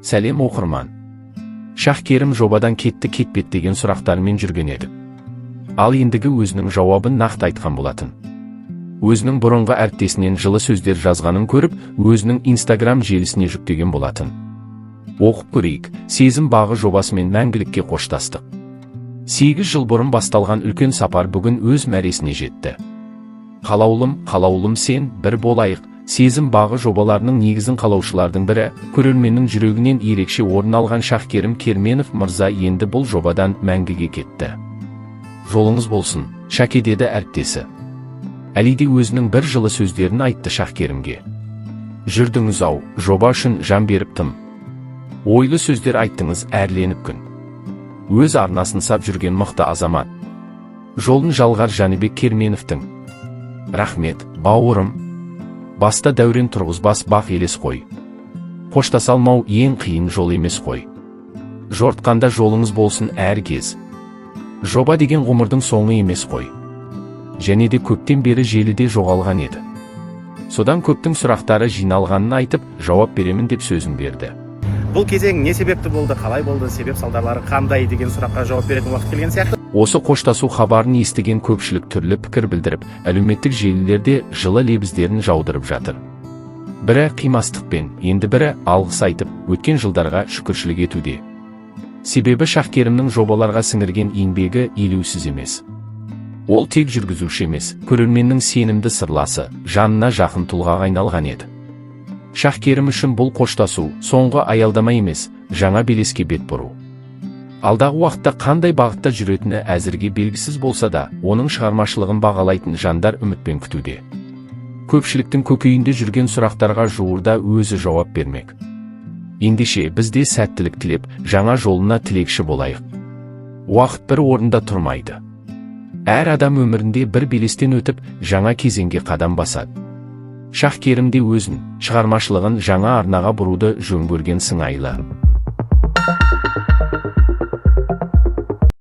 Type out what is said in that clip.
Сәлем оқырман. Шахкерім жобадан кетті-кетпет деген сұрақтармен жүрген еді. Ал ендігі өзінің жауабын нақты айтқан болатын. Өзінің бұрынғы әріптесінен жылы сөздер жазғанын көріп, өзінің Instagram желісіне жүктеген болатын. Оқып көрейік, сезім бағы жобасымен мәңгілікке қоштастық. 8 жыл бұрын басталған үлкен сапар бүгін өз мәресіне жетті. Қалаулым сен бір болайық, сезім бағы жобаларының негізін қалаушылардың бірі, көрерменнің жүрегінен ерекше орын алған Шахкерім Керменов мырза енді бұл жобадан мәңгіге кетті. Жолыңыз болсын, Шаке, деді әріптесі. Әлиде өзінің бір жылы сөздерін айтты Шахкерімге. Жүрдіңіз-ау, жоба үшін жан беріп тым. Ойлы сөздер айттыңыз, әрленіп күн. Өз арнасын сап жүрген мықты азамат. Жолын жалғар Жәнібек Керменовтің. Рахмет, бауырым. Баста дәурен тұрғызбас бақ елес қой. Қоштасалмау ең қиын жол емес қой. Жортқанда жолыңыз болсын әр кез. Жоба деген ғұмырдың соңы емес қой. Және де көптен бері желіде жоғалған еді. Содан көптің сұрақтары жиналғанын айтып, жауап беремін деп сөзін берді. Бұл кезең не себепті болды, қалай болды, себеп салдарлары қандай деген сұраққа жауап беретін уақыт келген сияқты. Осы қоштасу хабарын естіген көпшілік түрлі пікір білдіріп, әлеуметтік желілерде жылы лебіздерін жаудырып жатыр. Бірі қимастықпен, енді бірі алғыс айтып, өткен жылдарға шүкіршілік етуде. Себебі Шахкерімнің жобаларға сіңірген еңбегі елеусіз емес. Ол тек жүргізуші емес, көрерменнің сенімді сырласы, жанына жақын тұлғаға айналған еді. Шахкерім үшін бұл қоштасу соңғы аялдама емес, жаңа белеске бет бұру. Алдағы уақытта қандай бағытта жүретіні әзірге белгісіз болса да, оның шығармашылығын бағалайтын жандар үмітпен күтуде. Көпшіліктің көкейінде жүрген сұрақтарға жуырда өзі жауап бермек. Ендеше бізде сәттілік тілеп, жаңа жолына тілекші болайық. Уақыт бір орында тұрмайды. Әр адам өмірінде бір белестен өтіп, жаңа кезеңге қадам басады. Шахкерім де өзін, шығармашылығын жаңа арнаға бұруды жөн көрген сыңайлы.